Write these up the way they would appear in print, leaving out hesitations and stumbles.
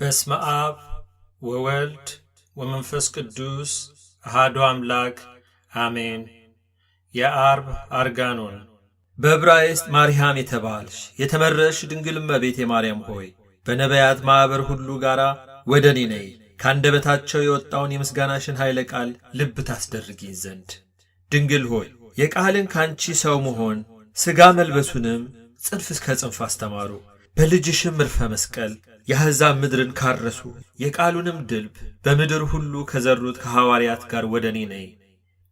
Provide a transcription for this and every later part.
በስመ አብ ወወልድ ወመንፈስ ቅዱስ አሐዱ አምላክ አሜን። የአርብ አርጋኖን። በዕብራይስጥ ማርያም የተባልሽ የተመረጥሽ ድንግል እመቤቴ ማርያም ሆይ በነቢያት ማኅበር ሁሉ ጋር ወደ እኔ ነይ፣ ካንደበታቸው የወጣውን የምስጋናሽን ኃይለ ቃል ልብ ታስደርጊኝ ዘንድ። ድንግል ሆይ የቃልን ካንቺ ሰው መሆን ሥጋ መልበሱንም ጽንፍ እስከ ጽንፍ አስተማሩ። በልጅሽም ዕርፈ መስቀል የአሕዛብ ምድርን ካረሱ የቃሉንም ድልብ በምድር ሁሉ ከዘሩት ከሐዋርያት ጋር ወደ እኔ ነይ።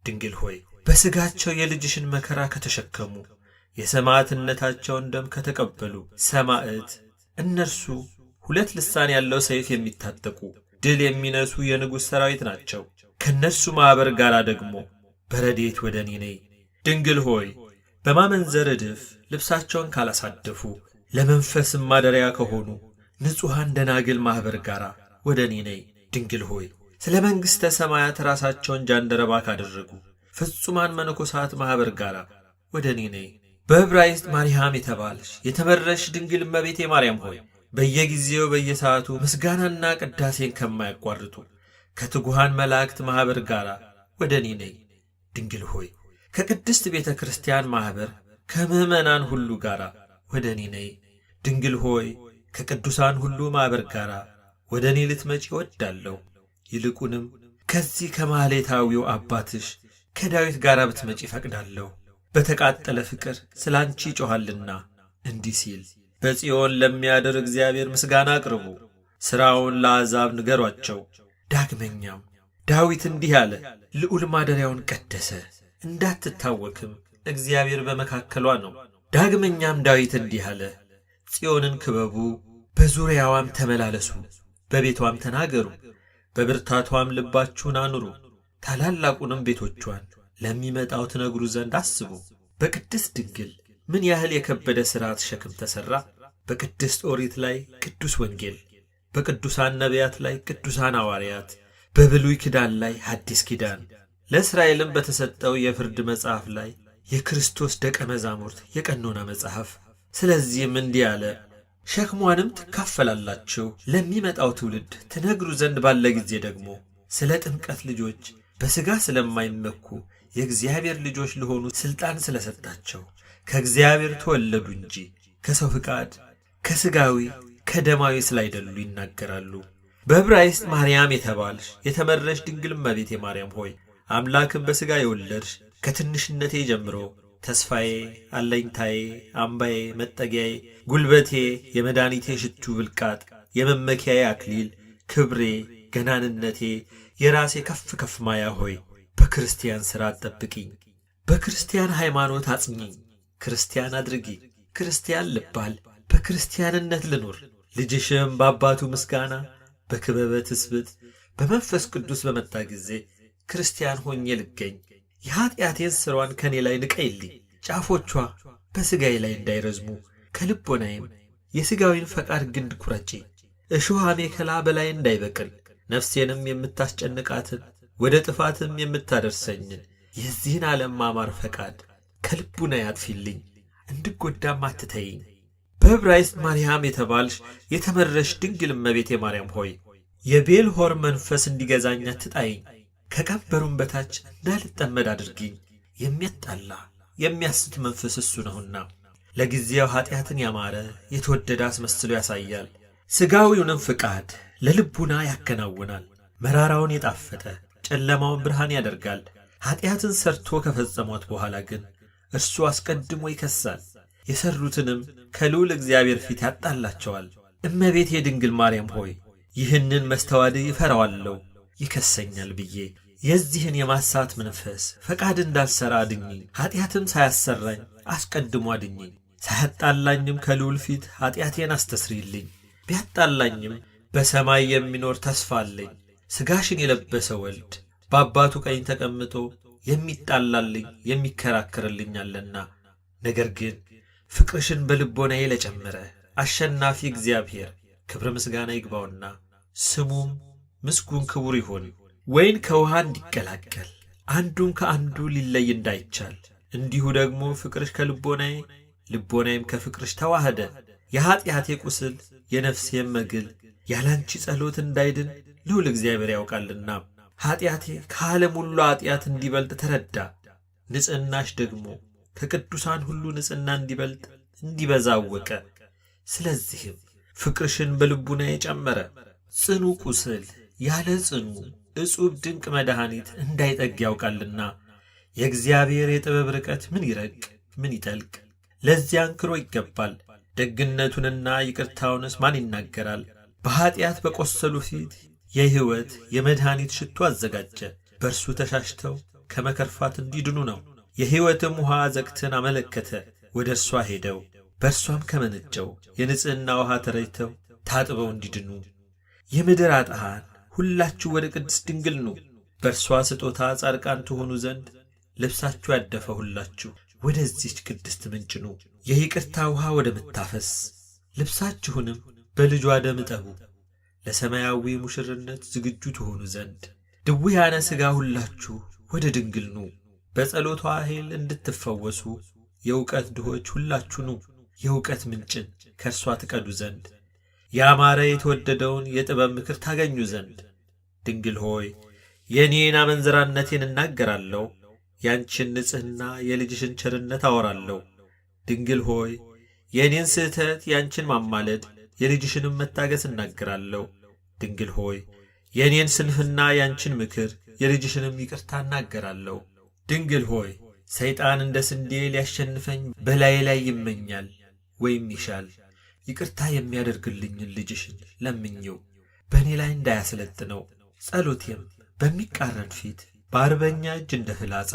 ድንግል ሆይ በሥጋቸው የልጅሽን መከራ ከተሸከሙ የሰማዕትነታቸውን ደም ከተቀበሉ ሰማዕት እነርሱ ሁለት ልሳን ያለው ሰይፍ የሚታጠቁ ድል የሚነሱ የንጉሥ ሠራዊት ናቸው። ከእነርሱ ማኅበር ጋር ደግሞ በረድኤት ወደ እኔ ነይ። ድንግል ሆይ በማመንዘር ዕድፍ ልብሳቸውን ካላሳደፉ ለመንፈስም ማደሪያ ከሆኑ ንጹሐን ደናግል ማኅበር ጋር ወደ እኔ ነይ። ድንግል ሆይ ስለ መንግሥተ ሰማያት ራሳቸውን ጃንደረባ ካደረጉ ፍጹማን መነኮሳት ማኅበር ጋር ወደ እኔ ነይ። በዕብራይስጥ ማርያም የተባልሽ የተመረጥሽ ድንግል እመቤቴ ማርያም ሆይ በየጊዜው በየሰዓቱ ምስጋናና ቅዳሴን ከማያቋርጡ ከትጉሃን መላእክት ማኅበር ጋር ወደ እኔ ነይ። ድንግል ሆይ ከቅድስት ቤተ ክርስቲያን ማኅበር ከምዕመናን ሁሉ ጋር ወደ እኔ ነይ። ድንግል ሆይ ከቅዱሳን ሁሉ ማኅበር ጋር ወደ እኔ ልትመጪ እወዳለሁ። ይልቁንም ከዚህ ከማኅሌታዊው አባትሽ ከዳዊት ጋር ብትመጪ ፈቅዳለሁ። በተቃጠለ ፍቅር ስለ አንቺ ይጮኻልና እንዲህ ሲል፣ በጽዮን ለሚያድር እግዚአብሔር ምስጋና አቅርቡ፣ ሥራውን ለአሕዛብ ንገሯቸው። ዳግመኛም ዳዊት እንዲህ አለ፣ ልዑል ማደሪያውን ቀደሰ፣ እንዳትታወክም እግዚአብሔር በመካከሏ ነው። ዳግመኛም ዳዊት እንዲህ አለ፣ ጽዮንን ክበቡ፣ በዙሪያዋም ተመላለሱ፣ በቤቷም ተናገሩ፣ በብርታቷም ልባችሁን አኑሩ፣ ታላላቁንም ቤቶቿን ለሚመጣው ትነግሩ ዘንድ አስቡ። በቅድስት ድንግል ምን ያህል የከበደ ሥርዓት ሸክም ተሠራ! በቅድስት ኦሪት ላይ ቅዱስ ወንጌል፣ በቅዱሳን ነቢያት ላይ ቅዱሳን ሐዋርያት፣ በብሉይ ኪዳን ላይ ሐዲስ ኪዳን፣ ለእስራኤልም በተሰጠው የፍርድ መጽሐፍ ላይ የክርስቶስ ደቀ መዛሙርት የቀኖና መጽሐፍ። ስለዚህም እንዲህ አለ፣ ሸክሟንም ትካፈላላችሁ፣ ለሚመጣው ትውልድ ትነግሩ ዘንድ ባለ ጊዜ ደግሞ ስለ ጥምቀት ልጆች በሥጋ ስለማይመኩ የእግዚአብሔር ልጆች ለሆኑ ሥልጣን ስለሰጣቸው ከእግዚአብሔር ተወለዱ እንጂ ከሰው ፍቃድ ከሥጋዊ ከደማዊ ስላይደሉ ይናገራሉ። በዕብራይስጥ ማርያም የተባልሽ የተመረጥሽ ድንግል እመቤቴ ማርያም ሆይ አምላክን በሥጋ የወለድሽ ከትንሽነቴ ጀምሮ ተስፋዬ፣ አለኝታዬ፣ አምባዬ፣ መጠጊያዬ፣ ጉልበቴ፣ የመድኃኒቴ ሽቱ ብልቃጥ፣ የመመኪያዬ አክሊል፣ ክብሬ፣ ገናንነቴ፣ የራሴ ከፍ ከፍ ማያ ሆይ በክርስቲያን ሥርዓት ጠብቂኝ፣ በክርስቲያን ሃይማኖት አጽኚኝ፣ ክርስቲያን አድርጊ፣ ክርስቲያን ልባል፣ በክርስቲያንነት ልኑር። ልጅሽም በአባቱ ምስጋና በክበበ ትስብእት በመንፈስ ቅዱስ በመጣ ጊዜ ክርስቲያን ሆኜ ልገኝ። የኀጢአቴን ሥሯን ከእኔ ላይ ንቀይልኝ፣ ጫፎቿ በሥጋዬ ላይ እንዳይረዝሙ፣ ከልቦናዬም የሥጋዊን ፈቃድ ግንድ ኵረጪ። እሾህ አሜከላ በላይ እንዳይበቅል፣ ነፍሴንም የምታስጨንቃትን ወደ ጥፋትም የምታደርሰኝን የዚህን ዓለም ማማር ፈቃድ ከልቡናዬ አጥፊልኝ፣ እንድጐዳም አትተይኝ። በዕብራይስጥ ማርያም የተባልሽ የተመረጥሽ ድንግል እመቤቴ ማርያም ሆይ የቤልሆር መንፈስ እንዲገዛኝ አትጣይኝ። ከቀንበሩም በታች እንዳልጠመድ አድርጊኝ። የሚያጣላ የሚያስት መንፈስ እሱ ነውና ለጊዜው ኀጢአትን ያማረ የተወደደ አስመስሎ ያሳያል። ሥጋዊውንም ፍቃድ ለልቡና ያከናውናል። መራራውን የጣፈጠ ጨለማውን ብርሃን ያደርጋል። ኀጢአትን ሰርቶ ከፈጸሟት በኋላ ግን እርሱ አስቀድሞ ይከሳል፣ የሠሩትንም ከልዑል እግዚአብሔር ፊት ያጣላቸዋል። እመቤቴ ድንግል ማርያም ሆይ ይህንን መስተዋድእ ይፈራዋለሁ ይከሰኛል ብዬ የዚህን የማሳት መንፈስ ፈቃድ እንዳልሠራ አድኝኝ። ኀጢአትም ሳያሰራኝ አስቀድሞ አድኝኝ። ሳያጣላኝም ከልዑል ፊት ኀጢአቴን አስተስሪልኝ። ቢያጣላኝም በሰማይ የሚኖር ተስፋ አለኝ። ሥጋሽን የለበሰ ወልድ በአባቱ ቀኝ ተቀምጦ የሚጣላልኝ የሚከራከርልኛልና። ነገር ግን ፍቅርሽን በልቦናዬ ለጨመረ አሸናፊ እግዚአብሔር ክብረ ምስጋና ይግባውና ስሙም ምስጉን ክቡር ይሁን። ወይን ከውሃ እንዲቀላቀል አንዱም ከአንዱ ሊለይ እንዳይቻል እንዲሁ ደግሞ ፍቅርሽ ከልቦናዬ ልቦናዬም ከፍቅርሽ ተዋህደ። የኀጢአቴ ቁስል የነፍሴም መግል ያላንቺ ጸሎት እንዳይድን ልዑል እግዚአብሔር ያውቃልና። ኀጢአቴ ከዓለም ሁሉ ኀጢአት እንዲበልጥ ተረዳ። ንጽሕናሽ ደግሞ ከቅዱሳን ሁሉ ንጽሕና እንዲበልጥ እንዲበዛ አወቀ። ስለዚህም ፍቅርሽን በልቡናዬ ጨመረ። ጽኑ ቁስል ያለ ጽኑ እጹብ ድንቅ መድኃኒት እንዳይጠግ ያውቃልና። የእግዚአብሔር የጥበብ ርቀት ምን ይረቅ ምን ይጠልቅ! ለዚያ አንክሮ ይገባል። ደግነቱንና ይቅርታውንስ ማን ይናገራል? በኀጢአት በቈሰሉ ፊት የሕይወት የመድኃኒት ሽቱ አዘጋጀ። በእርሱ ተሻሽተው ከመከርፋት እንዲድኑ ነው። የሕይወትም ውኃ አዘቅትን አመለከተ። ወደ እርሷ ሄደው በእርሷም ከመነጨው የንጽሕና ውኃ ተረጭተው ታጥበው እንዲድኑ። የምድር አጣሃን ሁላችሁ ወደ ቅድስት ድንግል ኑ። በእርሷ ስጦታ ጻድቃን ትሆኑ ዘንድ ልብሳችሁ ያደፈ ሁላችሁ ወደዚች ቅድስት ምንጭ ኑ። የይቅርታ ውኃ ወደምታፈስ ልብሳችሁንም በልጇ ደም እጠቡ። ለሰማያዊ ሙሽርነት ዝግጁ ትሆኑ ዘንድ ድውያነ ሥጋ ሁላችሁ ወደ ድንግል ኑ። በጸሎቷ ኃይል እንድትፈወሱ የእውቀት ድሆች ሁላችሁ ኑ። የእውቀት ምንጭን ከእርሷ ትቀዱ ዘንድ ያማረ የተወደደውን የጥበብ ምክር ታገኙ ዘንድ። ድንግል ሆይ የእኔን አመንዝራነቴን እናገራለሁ፣ ያንቺን ንጽሕና የልጅሽን ቸርነት አወራለሁ። ድንግል ሆይ የእኔን ስህተት ያንቺን ማማለድ የልጅሽንም መታገስ እናገራለሁ። ድንግል ሆይ የእኔን ስንፍና ያንቺን ምክር የልጅሽንም ይቅርታ እናገራለሁ። ድንግል ሆይ ሰይጣን እንደ ስንዴ ሊያሸንፈኝ በላዬ ላይ ይመኛል ወይም ይሻል። ይቅርታ የሚያደርግልኝን ልጅሽን ለምኜው በእኔ ላይ እንዳያሰለጥነው። ጸሎቴም በሚቃረን ፊት በአርበኛ እጅ እንደ ፍላጻ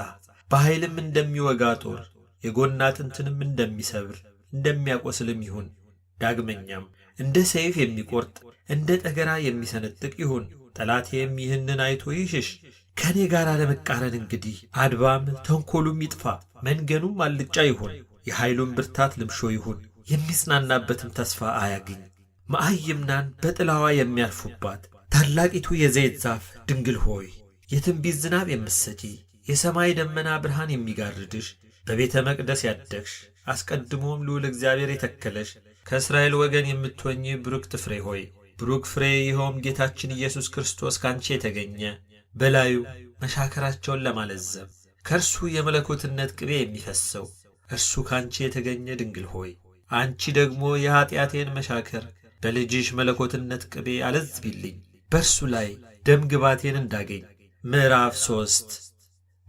በኃይልም እንደሚወጋ ጦር የጎን አጥንትንም እንደሚሰብር እንደሚያቆስልም ይሁን። ዳግመኛም እንደ ሰይፍ የሚቆርጥ እንደ ጠገራ የሚሰነጥቅ ይሁን። ጠላቴም ይህንን አይቶ ይሽሽ። ከእኔ ጋር ለመቃረን እንግዲህ አድባም ተንኰሉም ይጥፋ፣ መንገኑም አልጫ ይሁን። የኃይሉም ብርታት ልምሾ ይሁን፣ የሚጽናናበትም ተስፋ አያግኝ። መዓይምናን በጥላዋ የሚያልፉባት ታላቂቱ የዘይት ዛፍ ድንግል ሆይ የትንቢት ዝናብ የምትሰጪ የሰማይ ደመና ብርሃን የሚጋርድሽ በቤተ መቅደስ ያደግሽ አስቀድሞም ልዑል እግዚአብሔር የተከለሽ ከእስራኤል ወገን የምትሆኚ ብሩክት ፍሬ ሆይ ብሩክ ፍሬ ይኸውም ጌታችን ኢየሱስ ክርስቶስ ካንቺ የተገኘ በላዩ መሻከራቸውን ለማለዘብ ከእርሱ የመለኮትነት ቅቤ የሚፈሰው እርሱ ካንቺ የተገኘ ድንግል ሆይ አንቺ ደግሞ የኀጢአቴን መሻከር በልጅሽ መለኮትነት ቅቤ አለዝቢልኝ፣ በእርሱ ላይ ደም ግባቴን እንዳገኝ። ምዕራፍ 3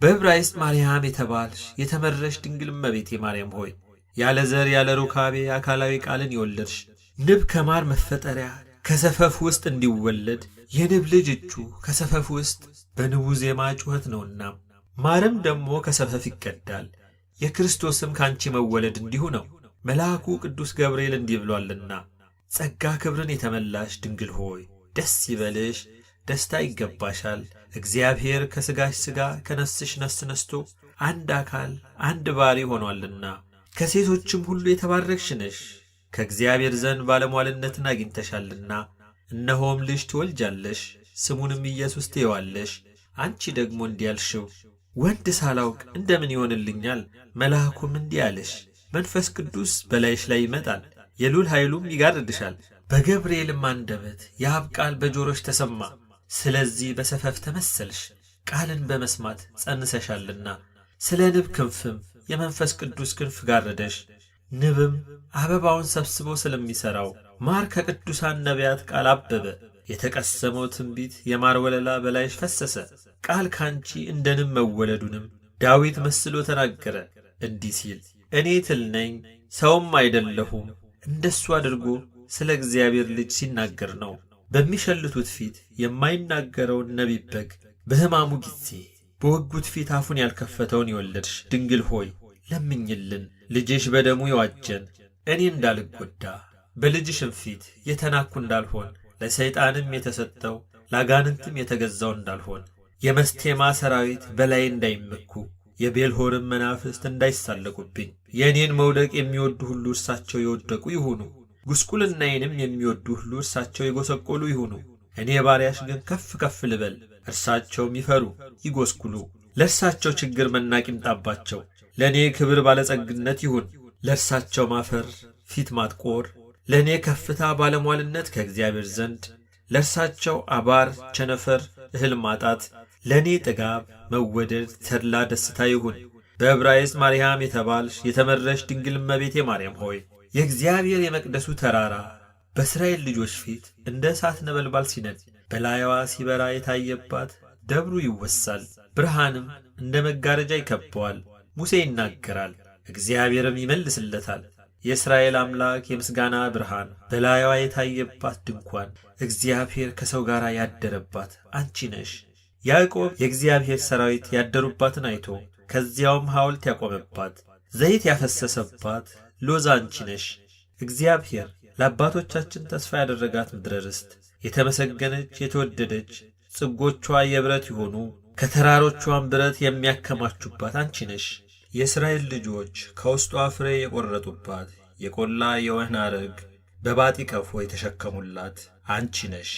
በዕብራይስጥ ማርያም የተባልሽ የተመረሽ ድንግል እመቤቴ ማርያም ሆይ ያለ ዘር ያለ ሩካቤ አካላዊ ቃልን የወለድሽ ንብ ከማር መፈጠሪያ ከሰፈፍ ውስጥ እንዲወለድ የንብ ልጅ እጁ ከሰፈፍ ውስጥ በንቡ ዜማ ጩኸት ነውና ማርም ደግሞ ከሰፈፍ ይቀዳል። የክርስቶስም ካንቺ መወለድ እንዲሁ ነው። መልአኩ ቅዱስ ገብርኤል እንዲህ ብሏልና ጸጋ ክብርን የተመላሽ ድንግል ሆይ ደስ ይበልሽ፣ ደስታ ይገባሻል። እግዚአብሔር ከሥጋሽ ሥጋ ከነፍስሽ ነፍስ ነስቶ አንድ አካል አንድ ባሕርይ ሆኗልና። ከሴቶችም ሁሉ የተባረክሽ ነሽ፣ ከእግዚአብሔር ዘንድ ባለሟልነትን አግኝተሻልና። እነሆም ልጅ ትወልጃለሽ፣ ስሙንም ኢየሱስ ትዪዋለሽ። አንቺ ደግሞ እንዲህ ያልሽው ወንድ ሳላውቅ እንደምን ይሆንልኛል? መልአኩም እንዲህ አለሽ፣ መንፈስ ቅዱስ በላይሽ ላይ ይመጣል፣ የልዑል ኃይሉም ይጋርድሻል። በገብርኤልም አንደበት የአብ ቃል በጆሮሽ ተሰማ። ስለዚህ በሰፈፍ ተመሰልሽ፣ ቃልን በመስማት ጸንሰሻልና። ስለ ንብ ክንፍም የመንፈስ ቅዱስ ክንፍ ጋረደሽ። ንብም አበባውን ሰብስቦ ስለሚሠራው ማር ከቅዱሳን ነቢያት ቃል አበበ። የተቀሰመው ትንቢት የማር ወለላ በላይሽ ፈሰሰ። ቃል ካንቺ እንደ ንብ መወለዱንም ዳዊት መስሎ ተናገረ እንዲህ ሲል፣ እኔ ትል ነኝ ሰውም አይደለሁም። እንደሱ አድርጎ ስለ እግዚአብሔር ልጅ ሲናገር ነው። በሚሸልቱት ፊት የማይናገረውን ነቢይ በግ በሕማሙ ጊዜ በወጉት ፊት አፉን ያልከፈተውን የወለድሽ ድንግል ሆይ ለምኝልን። ልጅሽ በደሙ የዋጀን እኔ እንዳልጎዳ በልጅሽም ፊት የተናኩ እንዳልሆን ለሰይጣንም የተሰጠው ለአጋንንትም የተገዛው እንዳልሆን የመስቴማ ሰራዊት በላይ እንዳይመኩ የቤልሆርም መናፍስት እንዳይሳለቁብኝ የእኔን መውደቅ የሚወዱ ሁሉ እርሳቸው የወደቁ ይሁኑ። ጉስቁልናዬንም የሚወዱ ሁሉ እርሳቸው የጐሰቈሉ ይሁኑ። እኔ ባሪያሽ ግን ከፍ ከፍ ልበል፣ እርሳቸውም ይፈሩ ይጐስቁሉ። ለእርሳቸው ችግር መናቅ ይምጣባቸው፣ ለእኔ ክብር ባለጸግነት ይሁን። ለእርሳቸው ማፈር ፊት ማጥቆር፣ ለእኔ ከፍታ ባለሟልነት ከእግዚአብሔር ዘንድ ለእርሳቸው አባር፣ ቸነፈር፣ እህል ማጣት፣ ለእኔ ጥጋብ፣ መወደድ፣ ተድላ ደስታ ይሁን። በዕብራይስጥ ማርያም የተባልሽ የተመረሽ ድንግል እመቤቴ ማርያም ሆይ የእግዚአብሔር የመቅደሱ ተራራ በእስራኤል ልጆች ፊት እንደ እሳት ነበልባል ሲነድ በላይዋ ሲበራ የታየባት ደብሩ ይወሳል፣ ብርሃንም እንደ መጋረጃ ይከበዋል። ሙሴ ይናገራል፣ እግዚአብሔርም ይመልስለታል። የእስራኤል አምላክ የምስጋና ብርሃን በላይዋ የታየባት ድንኳን እግዚአብሔር ከሰው ጋር ያደረባት አንቺ ነሽ። ያዕቆብ የእግዚአብሔር ሰራዊት ያደሩባትን አይቶ ከዚያውም ሐውልት ያቆመባት ዘይት ያፈሰሰባት ሎዛ አንቺ ነሽ። እግዚአብሔር ለአባቶቻችን ተስፋ ያደረጋት ምድረ ርስት የተመሰገነች የተወደደች ጽጎቿ የብረት የሆኑ ከተራሮቿን ብረት የሚያከማቹባት አንቺ ነሽ። የእስራኤል ልጆች ከውስጧ ፍሬ የቈረጡባት የቈላ የወህና ረግ በባጢ ቀፎ የተሸከሙላት አንቺ ነሽ።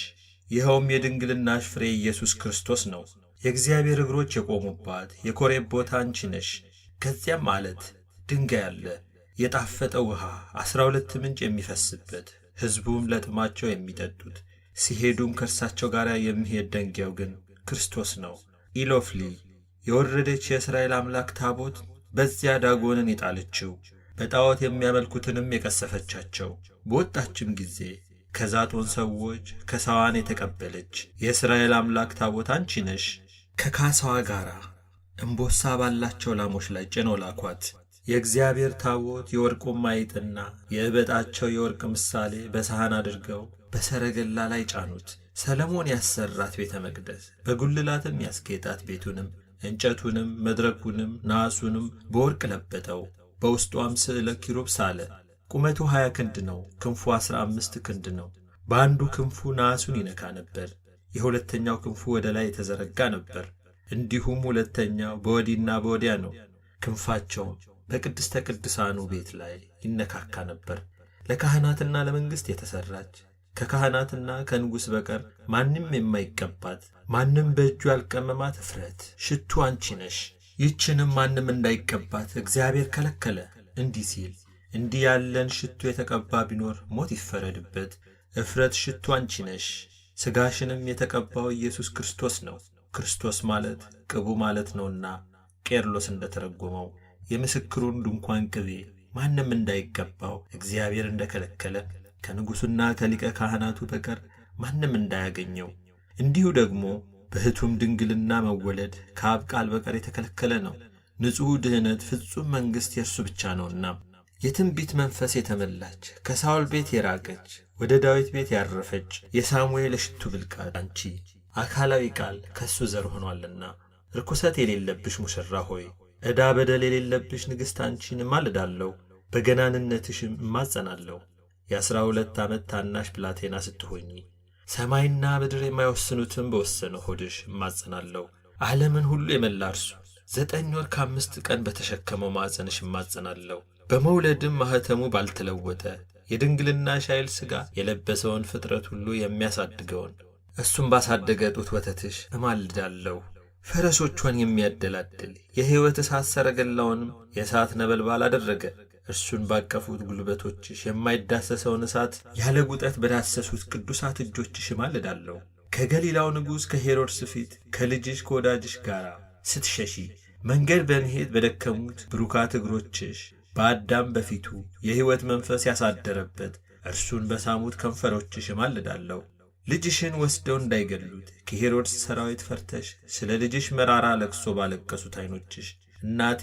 ይኸውም የድንግልናሽ ፍሬ ኢየሱስ ክርስቶስ ነው። የእግዚአብሔር እግሮች የቆሙባት የኮሬብ ቦታ አንቺ ነሽ። ከዚያም አለት ድንጋይ አለ፣ የጣፈጠ ውሃ 12 ምንጭ የሚፈስበት፣ ሕዝቡም ለጥማቸው የሚጠጡት፣ ሲሄዱም ከእርሳቸው ጋር የሚሄድ ደንጊያው ግን ክርስቶስ ነው። ኢሎፍሊ የወረደች የእስራኤል አምላክ ታቦት በዚያ ዳጎንን የጣለችው በጣዖት የሚያመልኩትንም የቀሰፈቻቸው፣ በወጣችም ጊዜ ከዛጦን ሰዎች ከሳዋን የተቀበለች የእስራኤል አምላክ ታቦት አንቺ ነሽ። ከካሳዋ ጋር እምቦሳ ባላቸው ላሞች ላይ ጭነው ላኳት። የእግዚአብሔር ታቦት የወርቁም አይጥና የዕበጣቸው የወርቅ ምሳሌ በሰሃን አድርገው በሰረገላ ላይ ጫኑት። ሰለሞን ያሰራት ቤተ መቅደስ በጉልላትም ያስጌጣት ቤቱንም እንጨቱንም መድረኩንም ናሱንም በወርቅ ለበጠው። በውስጧም ስዕለ ኪሩብ ሳለ። ቁመቱ 20 ክንድ ነው፣ ክንፉ 15 ክንድ ነው። በአንዱ ክንፉ ናሱን ይነካ ነበር፣ የሁለተኛው ክንፉ ወደ ላይ የተዘረጋ ነበር። እንዲሁም ሁለተኛው በወዲና በወዲያ ነው። ክንፋቸውም በቅድስተ ቅዱሳኑ ቤት ላይ ይነካካ ነበር። ለካህናትና ለመንግሥት የተሠራች ከካህናትና ከንጉሥ በቀር ማንም የማይቀባት ማንም በእጁ ያልቀመማት እፍረት ሽቱ አንቺ ነሽ። ይህችንም ማንም እንዳይቀባት እግዚአብሔር ከለከለ፣ እንዲህ ሲል እንዲህ ያለን ሽቱ የተቀባ ቢኖር ሞት ይፈረድበት። እፍረት ሽቱ አንቺ ነሽ። ሥጋሽንም የተቀባው ኢየሱስ ክርስቶስ ነው። ክርስቶስ ማለት ቅቡ ማለት ነውና ቄርሎስ እንደተረጎመው የምስክሩን ድንኳን ቅቤ ማንም እንዳይቀባው እግዚአብሔር እንደከለከለ ከንጉሡና ከሊቀ ካህናቱ በቀር ማንም እንዳያገኘው፣ እንዲሁ ደግሞ በሕቱም ድንግልና መወለድ ከአብ ቃል በቀር የተከለከለ ነው። ንጹሕ ድህነት ፍጹም መንግሥት የእርሱ ብቻ ነውና። የትንቢት መንፈስ የተመላች ከሳውል ቤት የራቀች ወደ ዳዊት ቤት ያረፈች የሳሙኤል የሽቱ ብልቃጥ አንቺ አካላዊ ቃል ከእሱ ዘር ሆኗልና። ርኩሰት የሌለብሽ ሙሽራ ሆይ ዕዳ በደል የሌለብሽ ንግሥት አንቺን እማልዳለሁ፣ በገናንነትሽም እማጸናለሁ። የ12 ዓመት ታናሽ ብላቴና ስትሆኚ ሰማይና ምድር የማይወስኑትም በወሰነው ሆድሽ እማጸናለሁ። ዓለምን ሁሉ የመላ እርሱ 9 ወር ከ5 ቀን በተሸከመው ማኅፀንሽ እማጸናለሁ። በመውለድም ማኅተሙ ባልተለወጠ የድንግልናሽ ኃይል ሥጋ የለበሰውን ፍጥረት ሁሉ የሚያሳድገውን እሱም ባሳደገ ጡት ወተትሽ እማልዳለሁ። ፈረሶቿን የሚያደላድል የሕይወት እሳት ሰረገላውንም የእሳት ነበልባል አደረገ። እርሱን ባቀፉት ጉልበቶችሽ የማይዳሰሰውን እሳት ያለ ጉጠት በዳሰሱት ቅዱሳት እጆችሽ እማልዳለሁ። ከገሊላው ንጉሥ ከሄሮድስ ፊት ከልጅሽ ከወዳጅሽ ጋር ስትሸሺ መንገድ በመሄድ በደከሙት ብሩካት እግሮችሽ በአዳም በፊቱ የሕይወት መንፈስ ያሳደረበት እርሱን በሳሙት ከንፈሮችሽ እማልዳለሁ። ልጅሽን ወስደው እንዳይገሉት ከሄሮድስ ሰራዊት ፈርተሽ ስለ ልጅሽ መራራ ለቅሶ ባለቀሱት ዓይኖችሽ እናቴ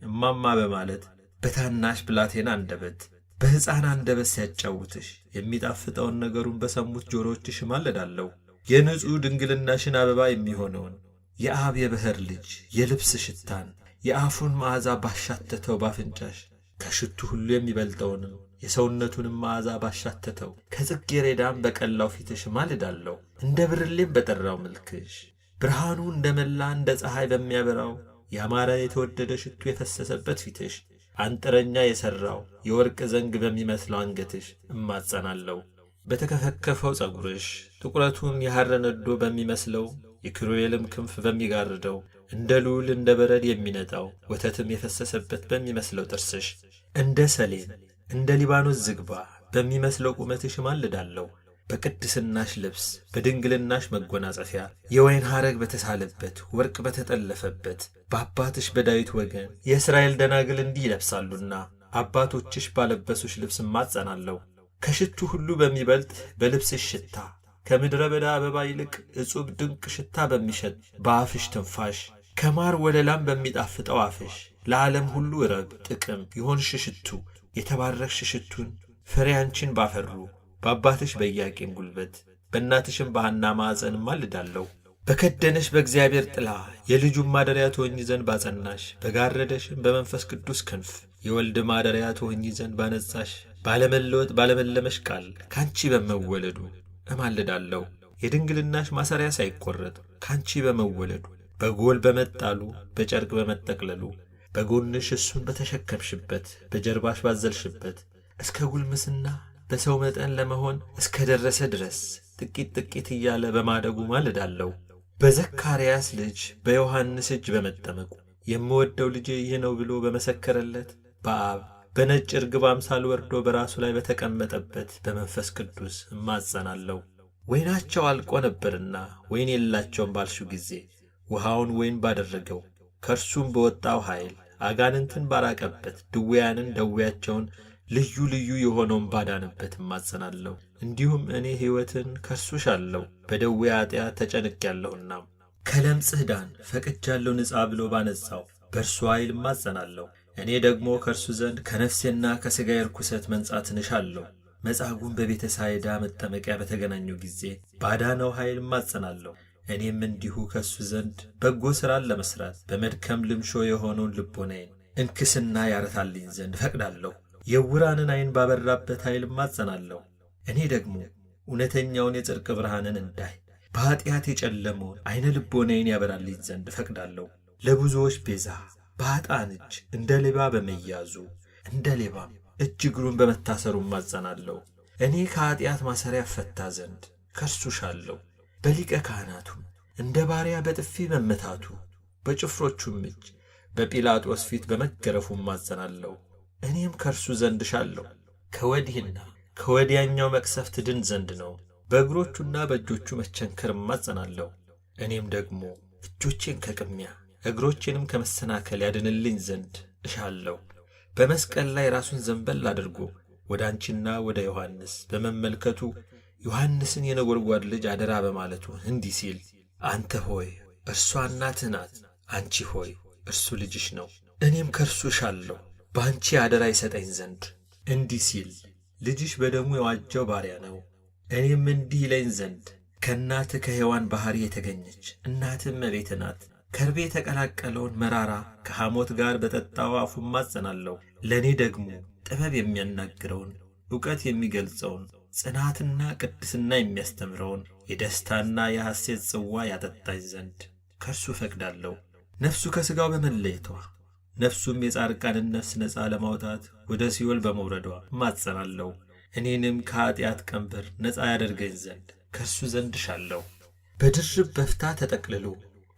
እማማ በማለት በታናሽ ብላቴና አንደበት በሕፃን አንደበት ሲያጫውትሽ የሚጣፍጠውን ነገሩን በሰሙት ጆሮችሽ እማልዳለሁ። የንጹሕ ድንግልናሽን አበባ የሚሆነውን የአብ የበኵር ልጅ የልብስ ሽታን የአፉን መዓዛ ባሻተተው ባፍንጫሽ ከሽቱ ሁሉ የሚበልጠውንም የሰውነቱንም መዓዛ ባሻተተው ከጽጌረዳም በቀላው ፊትሽ እማልዳለሁ። እንደ ብርሌም በጠራው መልክሽ ብርሃኑ እንደ መላ እንደ ፀሐይ በሚያበራው ያማረ የተወደደ ሽቱ የፈሰሰበት ፊትሽ አንጥረኛ የሠራው የወርቅ ዘንግ በሚመስለው አንገትሽ እማጸናለሁ። በተከፈከፈው ጸጉርሽ ጥቁረቱም የሐር ነዶ በሚመስለው የኪሩቤልም ክንፍ በሚጋርደው እንደ ልዑል እንደ በረድ የሚነጣው ወተትም የፈሰሰበት በሚመስለው ጥርስሽ እንደ ሰሌን እንደ ሊባኖስ ዝግባ በሚመስለው ቁመትሽ እማልዳለሁ። በቅድስናሽ ልብስ በድንግልናሽ መጎናጸፊያ የወይን ሐረግ በተሳለበት ወርቅ በተጠለፈበት በአባትሽ በዳዊት ወገን የእስራኤል ደናግል እንዲህ ይለብሳሉና አባቶችሽ ባለበሱሽ ልብስ እማጸናለሁ። ከሽቱ ሁሉ በሚበልጥ በልብስሽ ሽታ ከምድረ በዳ አበባ ይልቅ ዕጹብ ድንቅ ሽታ በሚሸጥ በአፍሽ ትንፋሽ ከማር ወለላም በሚጣፍጠው አፍሽ ለዓለም ሁሉ ረብ ጥቅም የሆንሽ ሽቱ የተባረክሽ ሽቱን ፍሬ አንቺን ባፈሩ በአባትሽ በኢያቄም ጉልበት በእናትሽም በሐና ማዕፀን እማልዳለሁ። በከደነሽ በእግዚአብሔር ጥላ የልጁን ማደሪያ ትሆኚ ዘንድ ባጸናሽ በጋረደሽም በመንፈስ ቅዱስ ክንፍ የወልድ ማደሪያ ትሆኚ ዘንድ ባነጻሽ ባለመለወጥ ባለመለመሽ ቃል ካንቺ በመወለዱ እማልዳለሁ። የድንግልናሽ ማሰሪያ ሳይቆረጥ ካንቺ በመወለዱ በጎል በመጣሉ በጨርቅ በመጠቅለሉ በጎንሽ እሱን በተሸከምሽበት በጀርባሽ ባዘልሽበት እስከ ጉልምስና በሰው መጠን ለመሆን እስከ ደረሰ ድረስ ጥቂት ጥቂት እያለ በማደጉ ማልዳለሁ። በዘካርያስ ልጅ በዮሐንስ እጅ በመጠመቁ የምወደው ልጄ ይህ ነው ብሎ በመሰከረለት በአብ በነጭ ርግብ አምሳል ወርዶ በራሱ ላይ በተቀመጠበት በመንፈስ ቅዱስ እማጸናለሁ። ወይናቸው አልቆ ነበርና ወይን የላቸውም ባልሽው ጊዜ ውሃውን ወይን ባደረገው ከእርሱም በወጣው ኃይል አጋንንትን ባራቀበት ድውያንን ደዌያቸውን ልዩ ልዩ የሆነውን ባዳንበት እማጸናለሁ። እንዲሁም እኔ ሕይወትን ከእርሱ ሻለሁ በደዌ ኃጢአት ተጨንቄያለሁና ከለምጽህ ዳን ፈቅጃለሁ ንጻ ብሎ ባነጻው በእርሱ ኃይል እማጸናለሁ። እኔ ደግሞ ከእርሱ ዘንድ ከነፍሴና ከሥጋዬ ርኩሰት መንጻትን እሻለሁ። መጻጉዕን በቤተ ሳይዳ መጠመቂያ በተገናኙ ጊዜ ባዳነው ኃይል እማጸናለሁ። እኔም እንዲሁ ከእሱ ዘንድ በጎ ሥራን ለመሥራት በመድከም ልምሾ የሆነውን ልቦናዬን እንክስና ያረታልኝ ዘንድ ፈቅዳለሁ። የዕውራንን ዓይን ባበራበት ኃይል እማጸናለሁ። እኔ ደግሞ እውነተኛውን የጽድቅ ብርሃንን እንዳይ በኀጢአት የጨለመውን ዓይነ ልቦናዬን ያበራልኝ ዘንድ ፈቅዳለሁ። ለብዙዎች ቤዛ በኃጥአን እጅ እንደ ሌባ በመያዙ እንደ ሌባም እጅ እግሩን በመታሰሩ እማጸናለሁ። እኔ ከኀጢአት ማሰሪያ እፈታ ዘንድ ከእርሱ ሻለሁ። በሊቀ ካህናቱም እንደ ባሪያ በጥፊ መመታቱ በጭፍሮቹም እጅ በጲላጦስ ፊት በመገረፉ እማጸናለሁ። እኔም ከእርሱ ዘንድ ሻለሁ። ከወዲህና ከወዲያኛው መቅሰፍት ድን ዘንድ ነው። በእግሮቹና በእጆቹ መቸንከር እማጸናለሁ። እኔም ደግሞ እጆቼን ከቅሚያ እግሮቼንም ከመሰናከል ያድንልኝ ዘንድ እሻለሁ። በመስቀል ላይ ራሱን ዘንበል አድርጎ ወደ አንቺና ወደ ዮሐንስ በመመልከቱ ዮሐንስን የነጎድጓድ ልጅ አደራ በማለቱ እንዲህ ሲል፣ አንተ ሆይ እርሷ እናትህ ናት፣ አንቺ ሆይ እርሱ ልጅሽ ነው። እኔም ከእርሱ እሻለሁ በአንቺ አደራ ይሰጠኝ ዘንድ እንዲህ ሲል፣ ልጅሽ በደሙ የዋጀው ባሪያ ነው። እኔም እንዲህ ይለኝ ዘንድ ከእናትህ ከሔዋን ባሕሪ የተገኘች እናትህ እመቤትህ ናት። ከርቤ የተቀላቀለውን መራራ ከሐሞት ጋር በጠጣው አፉ እማጸናለሁ። ለእኔ ደግሞ ጥበብ የሚያናግረውን ዕውቀት የሚገልጸውን ጽናትና ቅድስና የሚያስተምረውን የደስታና የሐሴት ጽዋ ያጠጣኝ ዘንድ ከእርሱ ፈቅዳለሁ። ነፍሱ ከሥጋው በመለየቷ ነፍሱም የጻድቃንን ነፍስ ነፃ ለማውጣት ወደ ሲኦል በመውረዷ እማጸናለሁ። እኔንም ከኀጢአት ቀንበር ነፃ ያደርገኝ ዘንድ ከእርሱ ዘንድ ሻለሁ። በድርብ በፍታ ተጠቅልሎ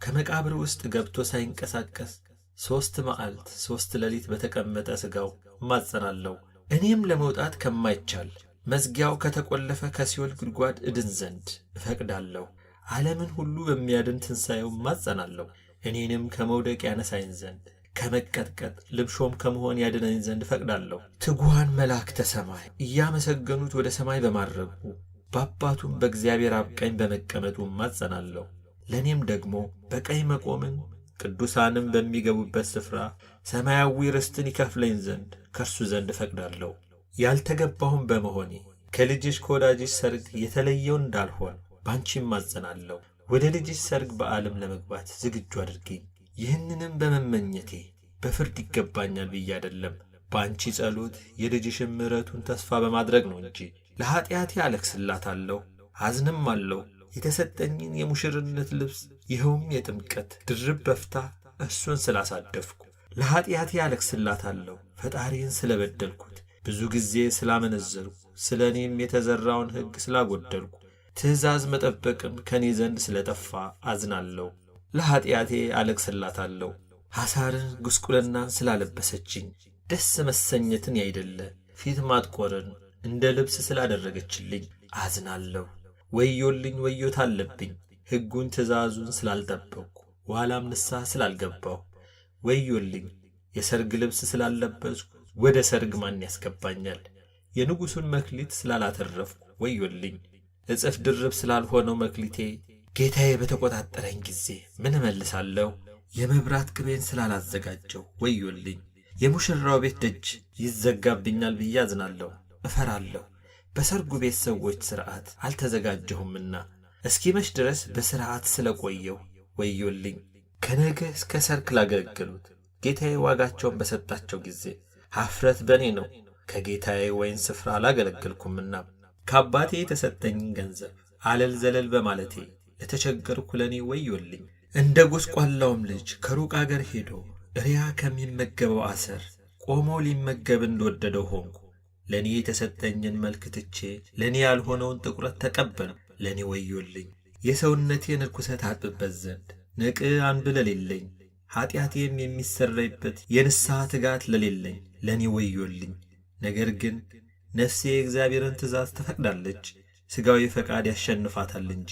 ከመቃብር ውስጥ ገብቶ ሳይንቀሳቀስ 3 መዓልት 3 ሌሊት በተቀመጠ ሥጋው እማጸናለሁ። እኔም ለመውጣት ከማይቻል መዝጊያው ከተቈለፈ ከሲኦል ጉድጓድ እድን ዘንድ እፈቅዳለሁ። ዓለምን ሁሉ በሚያድን ትንሣኤው እማጸናለሁ። እኔንም ከመውደቅ ያነሳኝ ዘንድ ከመቀጥቀጥ ልብሾም ከመሆን ያድነኝ ዘንድ እፈቅዳለሁ። ትጉሃን መላእክተ ሰማይ እያመሰገኑት ወደ ሰማይ በማረጉ በአባቱም በእግዚአብሔር አብ ቀኝ በመቀመጡ እማጸናለሁ። ለእኔም ደግሞ በቀኝ መቆምን ቅዱሳንም በሚገቡበት ስፍራ ሰማያዊ ርስትን ይከፍለኝ ዘንድ ከእርሱ ዘንድ እፈቅዳለሁ። ያልተገባሁም በመሆኔ ከልጅሽ ከወዳጅሽ ሰርግ የተለየው እንዳልሆን ባንቺ እማጸናለሁ። ወደ ልጅሽ ሰርግ በዓለም ለመግባት ዝግጁ አድርጊኝ። ይህንንም በመመኘቴ በፍርድ ይገባኛል ብዬ አይደለም፣ በአንቺ ጸሎት የልጅሽን ምሕረቱን ተስፋ በማድረግ ነው እንጂ። ለኀጢአቴ አለቅስላታለሁ፣ አዝንም አለው። የተሰጠኝን የሙሽርነት ልብስ ይኸውም የጥምቀት ድርብ በፍታ እሱን ስላሳደፍኩ ለኀጢአቴ አለቅስላታለሁ። ፈጣሪን ስለበደልኩት ብዙ ጊዜ ስላመነዘርኩ ስለ እኔም የተዘራውን ሕግ ስላጐደልኩ ትእዛዝ መጠበቅም ከእኔ ዘንድ ስለጠፋ አዝናለሁ። ለኀጢአቴ አለቅስላታለሁ። ሐሳርን ጉስቁልናን ስላለበሰችኝ ደስ መሰኘትን ያይደለ ፊት ማጥቆርን እንደ ልብስ ስላደረገችልኝ አዝናለሁ። ወዮልኝ ወዮታ አለብኝ ሕጉን ትእዛዙን ስላልጠበቅኩ ዋላም ንስሐ ስላልገባሁ። ወዮልኝ የሰርግ ልብስ ስላለበስኩ ወደ ሰርግ ማን ያስገባኛል? የንጉሡን መክሊት ስላላተረፍኩ ወዮልኝ። እጥፍ ድርብ ስላልሆነው መክሊቴ ጌታዬ በተቆጣጠረኝ ጊዜ ምን እመልሳለሁ? የመብራት ቅቤን ስላላዘጋጀው ወዮልኝ። የሙሽራው ቤት ደጅ ይዘጋብኛል ብዬ አዝናለሁ፣ እፈራለሁ። በሰርጉ ቤት ሰዎች ሥርዓት አልተዘጋጀሁምና እስኪመሽ ድረስ በሥርዓት ስለቆየሁ ወዮልኝ። ከነገ እስከ ሰርክ ላገለገሉት ጌታዬ ዋጋቸውን በሰጣቸው ጊዜ ኀፍረት በእኔ ነው። ከጌታዬ ወይን ስፍራ አላገለገልኩምና ከአባቴ የተሰጠኝን ገንዘብ አለል ዘለል በማለቴ ለተቸገርኩ ለእኔ ወዮልኝ። እንደ ጐስቋላውም ልጅ ከሩቅ አገር ሄዶ እሪያ ከሚመገበው አሰር ቆሞ ሊመገብ እንደወደደው ሆንኩ። ለእኔ የተሰጠኝን መልክ ትቼ ለእኔ ያልሆነውን ጥቁረት ተቀበል። ለእኔ ወዮልኝ። የሰውነቴን ርኵሰት አጥብበት ዘንድ ንቅ አንብ ለሌለኝ ኀጢአቴም የሚሰረይበት የንስሐ ትጋት ለሌለኝ ለእኔ ወዮልኝ። ነገር ግን ነፍሴ የእግዚአብሔርን ትእዛዝ ትፈቅዳለች፣ ሥጋዊ ፈቃድ ያሸንፋታል እንጂ።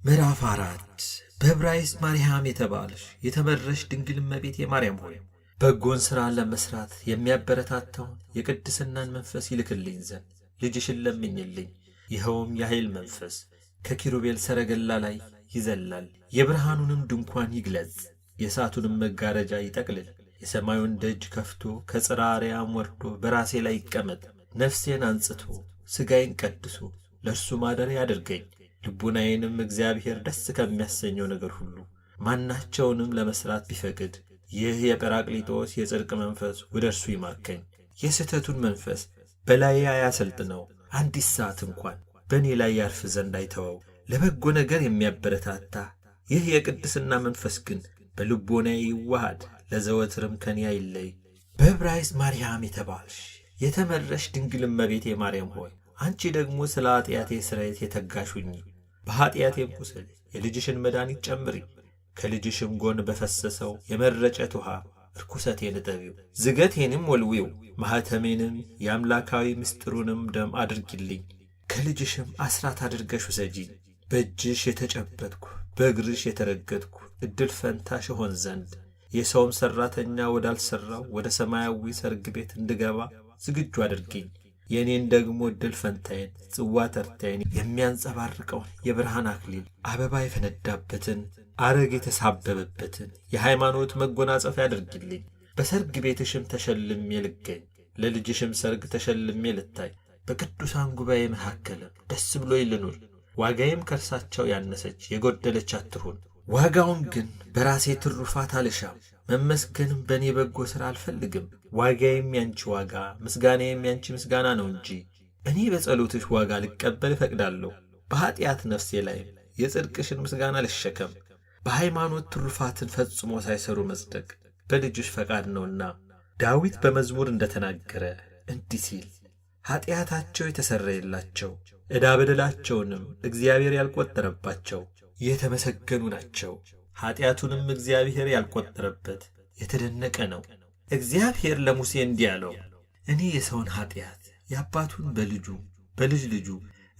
ምዕራፍ 4 በዕብራይስጥ ማርያም የተባልሽ የተመረሽ ድንግል እመቤቴ ማርያም ሆይ በጎን ሥራ ለመሥራት የሚያበረታታውን የቅድስናን መንፈስ ይልክልኝ ዘንድ ልጅሽን ለምኝልኝ። ይኸውም የኃይል መንፈስ ከኪሩቤል ሰረገላ ላይ ይዘላል፣ የብርሃኑንም ድንኳን ይግለጽ፣ የእሳቱንም መጋረጃ ይጠቅልል። የሰማዩን ደጅ ከፍቶ ከጽርሐ አርያም ወርዶ በራሴ ላይ ይቀመጥ። ነፍሴን አንጽቶ ሥጋዬን ቀድሶ ለእርሱ ማደሪያ ያድርገኝ። ልቡናዬንም እግዚአብሔር ደስ ከሚያሰኘው ነገር ሁሉ ማናቸውንም ለመሥራት ቢፈቅድ ይህ የጰራቅሊጦስ የጽድቅ መንፈስ ወደ እርሱ ይማርከኝ። የስህተቱን መንፈስ በላዬ አያሰልጥነው፣ አንዲት ሰዓት እንኳን በእኔ ላይ ያርፍ ዘንድ አይተወው። ለበጎ ነገር የሚያበረታታ ይህ የቅድስና መንፈስ ግን በልቦናዬ ይዋሃድ፣ ለዘወትርም ከኔ አይለይ። በዕብራይስጥ ማርያም የተባልሽ የተመረሽ ድንግል እመቤቴ ማርያም ሆይ አንቺ ደግሞ ስለ ኃጢአቴ ስርየት የተጋሽ ሁኚ። በኃጢአቴም ቁስል የልጅሽን መድኃኒት ጨምሪ። ከልጅሽም ጎን በፈሰሰው የመረጨት ውሃ ርኵሰቴን እጠቢው፣ ዝገቴንም ወልዊው። ማኅተሜንም የአምላካዊ ምስጢሩንም ደም አድርጊልኝ። ከልጅሽም አስራት አድርገሽ ውሰጂኝ። በእጅሽ የተጨበጥኩ በእግርሽ የተረገጥኩ ዕድል ፈንታሽ እሆን ዘንድ የሰውም ሠራተኛ ወዳልሠራው ወደ ሰማያዊ ሰርግ ቤት እንድገባ ዝግጁ አድርጊኝ። የእኔን ደግሞ ዕድል ፈንታዬን ጽዋ ተርታዬን የሚያንጸባርቀውን የብርሃን አክሊል አበባ የፈነዳበትን አረግ የተሳበበበትን የሃይማኖት መጎናጸፊያ አድርጊልኝ። በሰርግ ቤትሽም ተሸልሜ ልገኝ፣ ለልጅሽም ሰርግ ተሸልሜ ልታይ። በቅዱሳን ጉባኤ መካከልም ደስ ብሎኝ ልኑር። ዋጋዬም ከእርሳቸው ያነሰች የጎደለች አትሁን። ዋጋውን ግን በራሴ ትሩፋት አልሻም፣ መመስገንም በእኔ በጎ ሥራ አልፈልግም። ዋጋዬም ያንቺ ዋጋ፣ ምስጋናዬም ያንቺ ምስጋና ነው እንጂ። እኔ በጸሎትሽ ዋጋ ልቀበል እፈቅዳለሁ። በኀጢአት ነፍሴ ላይም የጽድቅሽን ምስጋና ልሸከም። በሃይማኖት ትሩፋትን ፈጽሞ ሳይሰሩ መጽደቅ በልጅሽ ፈቃድ ነውና ዳዊት በመዝሙር እንደተናገረ እንዲህ ሲል ኀጢአታቸው የተሰረየላቸው ዕዳ በደላቸውንም እግዚአብሔር ያልቈጠረባቸው የተመሰገኑ ናቸው። ኀጢአቱንም እግዚአብሔር ያልቈጠረበት የተደነቀ ነው። እግዚአብሔር ለሙሴ እንዲህ አለው፣ እኔ የሰውን ኀጢአት የአባቱን በልጁ በልጅ ልጁ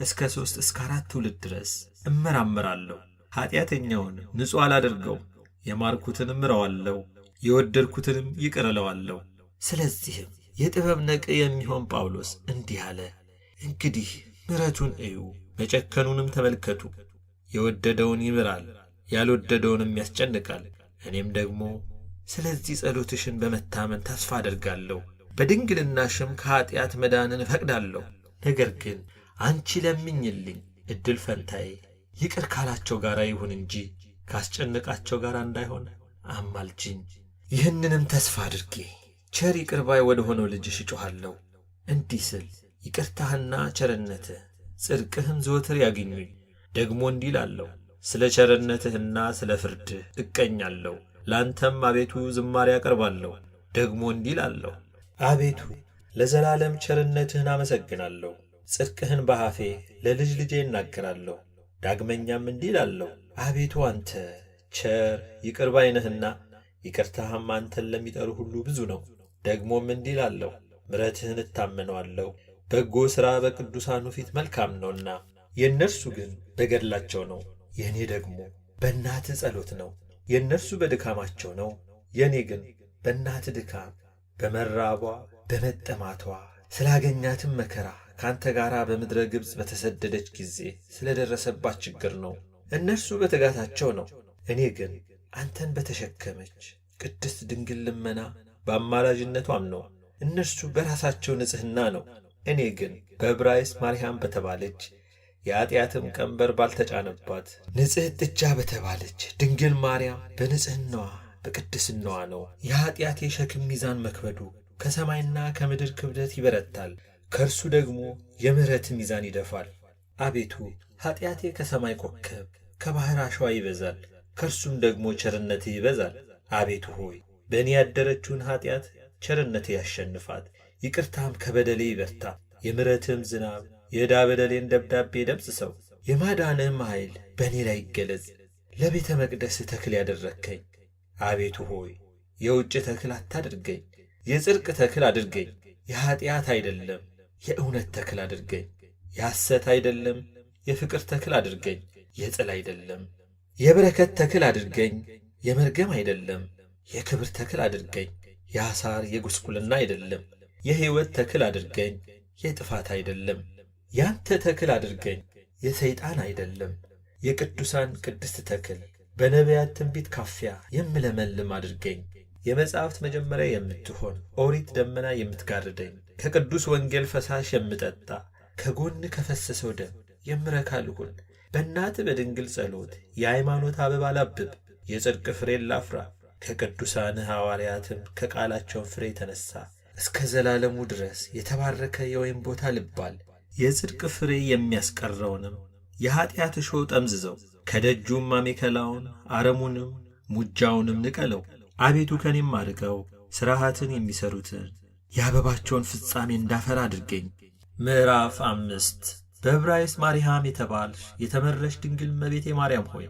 እስከ 3 እስከ 4 ትውልድ ድረስ እመራመራለሁ። ኀጢአተኛውን ንጹሕ አላደርገውም፣ የማርኩትንም እምረዋለሁ፣ የወደድኩትንም ይቅር እለዋለሁ። ስለዚህም የጥበብ ነቅ የሚሆን ጳውሎስ እንዲህ አለ፣ እንግዲህ ምሕረቱን እዩ፣ መጨከኑንም ተመልከቱ። የወደደውን ይምራል፣ ያልወደደውንም ያስጨንቃል። እኔም ደግሞ ስለዚህ ጸሎትሽን በመታመን ተስፋ አደርጋለሁ፣ በድንግልናሽም ከኀጢአት መዳንን እፈቅዳለሁ። ነገር ግን አንቺ ለምኝልኝ፣ ዕድል ፈንታዬ ይቅር ካላቸው ጋር ይሁን እንጂ ካስጨነቃቸው ጋር እንዳይሆን አማልጅኝ። ይህንንም ተስፋ አድርጌ ቸር ይቅር ባይ ወደ ሆነው ልጅሽ እጮኻለሁ። እንዲህ ስል ይቅርታህና ቸርነትህ ጽድቅህም ዘወትር ያግኙኝ። ደግሞ እንዲህ እላለሁ፣ ስለ ቸርነትህና ስለ ፍርድህ እቀኛለሁ። ላንተም አቤቱ ዝማሬ አቀርባለሁ። ደግሞ እንዲህ እላለሁ፣ አቤቱ ለዘላለም ቸርነትህን አመሰግናለሁ። ጽድቅህን በአፌ ለልጅ ልጄ እናገራለሁ። ዳግመኛም እንዲህ እላለሁ፣ አቤቱ አንተ ቸር ይቅር ባይ ነህና ይቅርታህም አንተን ለሚጠሩ ሁሉ ብዙ ነው። ደግሞም እንዲህ እላለሁ፣ ምሕረትህን እታመነዋለሁ። በጎ ሥራ በቅዱሳኑ ፊት መልካም ነውና የእነርሱ ግን በገድላቸው ነው፣ የእኔ ደግሞ በእናትህ ጸሎት ነው። የእነርሱ በድካማቸው ነው፣ የእኔ ግን በእናትህ ድካም፣ በመራቧ በመጠማቷ ስላገኛትም መከራ ካንተ ጋር በምድረ ግብፅ በተሰደደች ጊዜ ስለ ደረሰባት ችግር ነው። እነርሱ በትጋታቸው ነው፣ እኔ ግን አንተን በተሸከመች ቅድስት ድንግል ልመና በአማላጅነቷም ነው። እነርሱ በራሳቸው ንጽሕና ነው፣ እኔ ግን በዕብራይስጥ ማርያም በተባለች የኀጢአትም ቀንበር ባልተጫነባት ንጽሕት ጥጃ በተባለች ድንግል ማርያም በንጽሕናዋ በቅድስናዋ ነው። የኀጢአቴ ሸክም ሚዛን መክበዱ ከሰማይና ከምድር ክብደት ይበረታል፣ ከእርሱ ደግሞ የምሕረት ሚዛን ይደፋል። አቤቱ ኀጢአቴ ከሰማይ ኮከብ ከባሕር አሸዋ ይበዛል፣ ከእርሱም ደግሞ ቸርነትህ ይበዛል። አቤቱ ሆይ በእኔ ያደረችውን ኀጢአት ቸርነትህ ያሸንፋት፣ ይቅርታም ከበደሌ ይበርታ። የምሕረትህም ዝናብ የዕዳ በደሌን ደብዳቤ ደምስሰው፣ የማዳንህም ኃይል በእኔ ላይ ይገለጽ። ለቤተ መቅደስህ ተክል ያደረግከኝ አቤቱ ሆይ የውጭ ተክል አታድርገኝ፣ የጽድቅ ተክል አድርገኝ። የኀጢአት አይደለም የእውነት ተክል አድርገኝ፣ የሐሰት አይደለም የፍቅር ተክል አድርገኝ፣ የጥል አይደለም የበረከት ተክል አድርገኝ፣ የመርገም አይደለም የክብር ተክል አድርገኝ። የአሳር የጉስቁልና አይደለም የሕይወት ተክል አድርገኝ፣ የጥፋት አይደለም ያንተ ተክል አድርገኝ፣ የሰይጣን አይደለም የቅዱሳን ቅድስት ተክል። በነቢያት ትንቢት ካፊያ የምለመልም አድርገኝ፣ የመጻሕፍት መጀመሪያ የምትሆን ኦሪት ደመና የምትጋርደኝ። ከቅዱስ ወንጌል ፈሳሽ የምጠጣ ከጎን ከፈሰሰው ደም የምረካ ልሁን። በእናትህ በድንግል ጸሎት የሃይማኖት አበባ ላብብ፣ የጽድቅ ፍሬን ላፍራ። ከቅዱሳንህ ሐዋርያትም ከቃላቸውን ፍሬ የተነሣ እስከ ዘላለሙ ድረስ የተባረከ የወይን ቦታ ልባል። የጽድቅ ፍሬ የሚያስቀረውንም የኀጢአት እሾህ ጠምዝዘው፣ ከደጁም አሜከላውን አረሙንም ሙጃውንም ንቀለው። አቤቱ ከኔም አርቀው፣ ሥርዓትን የሚሠሩትን የአበባቸውን ፍጻሜ እንዳፈራ አድርገኝ። ምዕራፍ 5 በዕብራይስጥ ማርያም የተባልሽ የተመረሽ ድንግል እመቤቴ ማርያም ሆይ፣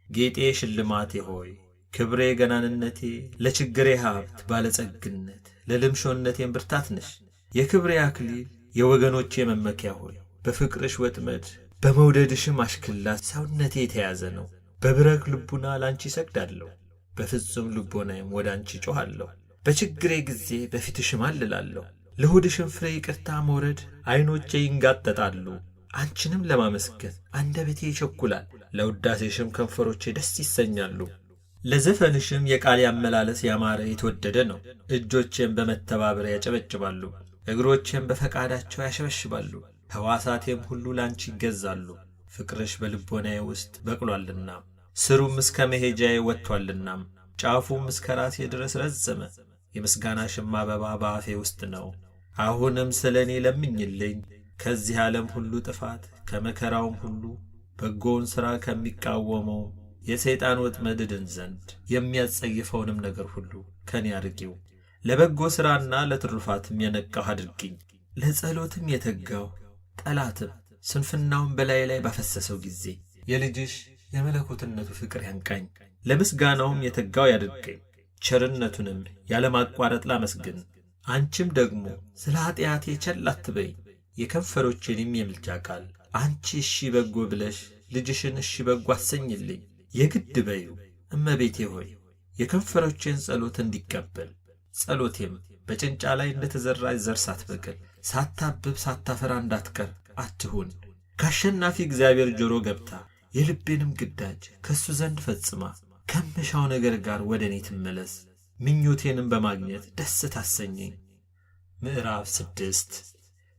ጌጤ ሽልማቴ ሆይ፣ ክብሬ ገናንነቴ፣ ለችግሬ ሀብት ባለጸግነት፣ ለልምሾነቴም ብርታት ነሽ። የክብሬ አክሊል የወገኖቼ መመኪያ ሆይ፣ በፍቅርሽ ወጥመድ በመውደድሽም አሽክላ ሰውነቴ የተያዘ ነው። በብረክ ልቡና ላንቺ ሰግዳለሁ፣ በፍጹም ልቦናዬም ወደ አንቺ ጮኻለሁ። በችግሬ ጊዜ በፊትሽም አልላለሁ። ለሆድሽም ፍሬ ይቅርታ መውረድ ዐይኖቼ ይንጋጠጣሉ። አንቺንም ለማመስገን አንደበቴ ይቸኩላል፣ ለውዳሴሽም ከንፈሮቼ ደስ ይሰኛሉ። ለዘፈንሽም የቃል አመላለስ ያማረ የተወደደ ነው። እጆቼም በመተባበር ያጨበጭባሉ፣ እግሮቼም በፈቃዳቸው ያሸበሽባሉ። ሕዋሳቴም ሁሉ ላንቺ ይገዛሉ። ፍቅርሽ በልቦናዬ ውስጥ በቅሎአልና ስሩም እስከ መሄጃዬ ወጥቶአልናም፣ ጫፉም እስከ ራሴ ድረስ ረዘመ። የምስጋናሽም አበባ በአፌ ውስጥ ነው። አሁንም ስለ እኔ ለምኝልኝ፣ ከዚህ ዓለም ሁሉ ጥፋት ከመከራውም ሁሉ በጎውን ሥራ ከሚቃወመው የሰይጣን ወጥመድ እድን ዘንድ የሚያጸይፈውንም ነገር ሁሉ ከኔ አርቂው። ለበጎ ሥራና ለትሩፋትም የነቃሁ አድርጊኝ። ለጸሎትም የተጋው ጠላትም ስንፍናውን በላይ ላይ ባፈሰሰው ጊዜ የልጅሽ የመለኮትነቱ ፍቅር ያንቃኝ። ለምስጋናውም የተጋው ያድርገኝ። ቸርነቱንም ያለማቋረጥ ላመስግን። አንቺም ደግሞ ስለ ኀጢአቴ ቸል አትበይ። የከንፈሮቼንም የምልጃ ቃል አንቺ እሺ በጎ ብለሽ ልጅሽን እሺ በጎ አሰኝልኝ። የግድ በዩ እመቤቴ ሆይ የከንፈሮቼን ጸሎት እንዲቀበል፣ ጸሎቴም በጭንጫ ላይ እንደተዘራች ዘር ሳትበቅል ሳታብብ ሳታፈራ እንዳትቀር አትሁን። ከአሸናፊ እግዚአብሔር ጆሮ ገብታ የልቤንም ግዳጅ ከእሱ ዘንድ ፈጽማ ከምሻው ነገር ጋር ወደ እኔ ትመለስ። ምኞቴንም በማግኘት ደስ ታሰኘኝ። ምዕራፍ 6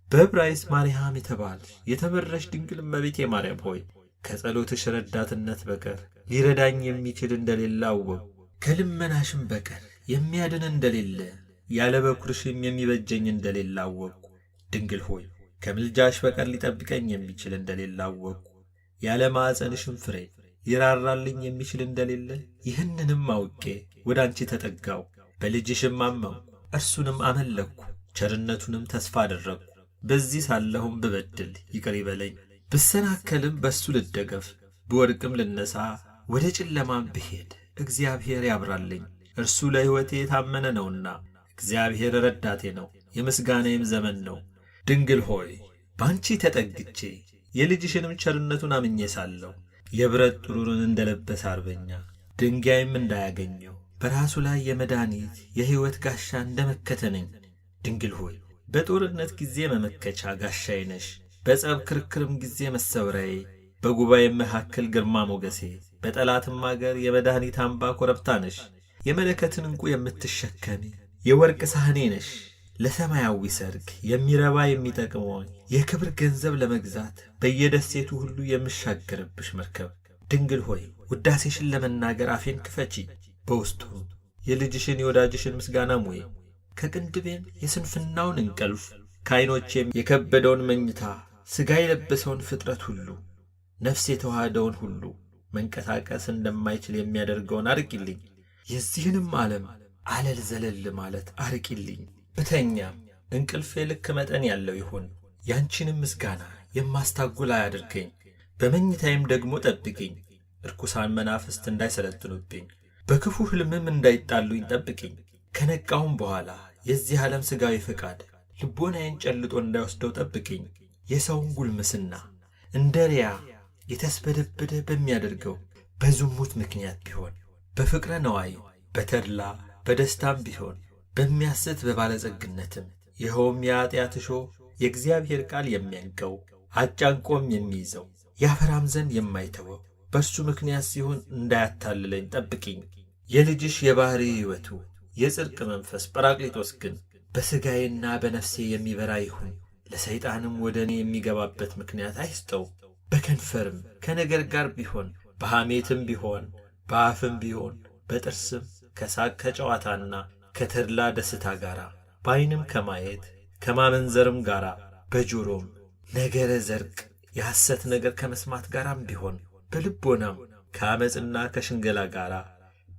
በዕብራይስጥ ማርያም የተባልሽ የተመረሽ ድንግል እመቤቴ ማርያም ሆይ፣ ከጸሎትሽ ረዳትነት በቀር ሊረዳኝ የሚችል እንደሌለ አወቅሁ። ከልመናሽም በቀር የሚያድን እንደሌለ ያለ በኵርሽም የሚበጀኝ እንደሌለ አወቅሁ። ድንግል ሆይ ከምልጃሽ በቀር ሊጠብቀኝ የሚችል እንደሌለ አወቅሁ። ያለ ማዕፀንሽም ፍሬ ሊራራልኝ የሚችል እንደሌለ ይህንንም አውቄ ወደ አንቺ ተጠጋሁ። በልጅሽም አመንሁ፣ እርሱንም አመለክሁ፣ ቸርነቱንም ተስፋ አደረግሁ። በዚህ ሳለሁም ብበድል ይቅር ይበለኝ። ብሰናከልም በእሱ ልደገፍ፣ ብወድቅም ልነሣ፣ ወደ ጨለማም ብሄድ እግዚአብሔር ያብራልኝ። እርሱ ለሕይወቴ የታመነ ነውና እግዚአብሔር ረዳቴ ነው፣ የምስጋናዬም ዘመን ነው። ድንግል ሆይ በአንቺ ተጠግቼ የልጅሽንም ቸርነቱን አምኜ ሳለሁ የብረት ጥሩርን እንደለበሰ አርበኛ ድንጋይም እንዳያገኘው በራሱ ላይ የመድኃኒት የሕይወት ጋሻ እንደመከተነኝ ድንግል ሆይ በጦርነት ጊዜ መመከቻ ጋሻዬ ነሽ። በጸብ ክርክርም ጊዜ መሰወሪያዬ፣ በጉባኤም መካከል ግርማ ሞገሴ፣ በጠላትም አገር የመድኃኒት አምባ ኮረብታ ነሽ። የመለከትን ዕንቁ የምትሸከሚ የወርቅ ሳህኔ ነሽ። ለሰማያዊ ሰርግ የሚረባ የሚጠቅመውን የክብር ገንዘብ ለመግዛት በየደሴቱ ሁሉ የምሻገርብሽ መርከብ ድንግል ሆይ ውዳሴሽን ለመናገር አፌን ክፈቺ። በውስጡ የልጅሽን የወዳጅሽን ምስጋና ሙይ። ከቅንድቤም የስንፍናውን እንቅልፍ ከዓይኖቼም የከበደውን መኝታ ሥጋ የለበሰውን ፍጥረት ሁሉ ነፍስ የተዋሃደውን ሁሉ መንቀሳቀስ እንደማይችል የሚያደርገውን አርቂልኝ። የዚህንም ዓለም አለል ዘለል ማለት አርቂልኝ። ብተኛም እንቅልፌ ልክ መጠን ያለው ይሁን። ያንቺንም ምስጋና የማስታጉል አያድርገኝ። በመኝታዬም ደግሞ ጠብቂኝ። ርኩሳን መናፍስት እንዳይሰለጥኑብኝ በክፉ ሕልምም እንዳይጣሉኝ ጠብቂኝ። ከነቃሁም በኋላ የዚህ ዓለም ሥጋዊ ፈቃድ ልቦናዬን ጨልጦ እንዳይወስደው ጠብቂኝ። የሰውን ጉልምስና እንደ ሪያ የተስበደበደ በሚያደርገው በዝሙት ምክንያት ቢሆን በፍቅረ ነዋይ በተድላ በደስታም ቢሆን በሚያስት በባለጸግነትም ይኸውም የኀጢአት እሾህ የእግዚአብሔር ቃል የሚያንቀው አጫንቆም የሚይዘው ያፈራም ዘንድ የማይተወው በእርሱ ምክንያት ሲሆን እንዳያታልለኝ ጠብቂኝ። የልጅሽ የባሕሪ ሕይወቱ የጽድቅ መንፈስ ጰራቅሊጦስ ግን በሥጋዬና በነፍሴ የሚበራ ይሁን። ለሰይጣንም ወደ እኔ የሚገባበት ምክንያት አይስጠው። በከንፈርም ከነገር ጋር ቢሆን በሐሜትም ቢሆን በአፍም ቢሆን በጥርስም ከሳቅ ከጨዋታና ከተድላ ደስታ ጋር በዓይንም ከማየት ከማመንዘርም ጋር በጆሮም ነገረ ዘርቅ የሐሰት ነገር ከመስማት ጋራም ቢሆን በልቦናም ከዓመፅና ከሽንገላ ጋር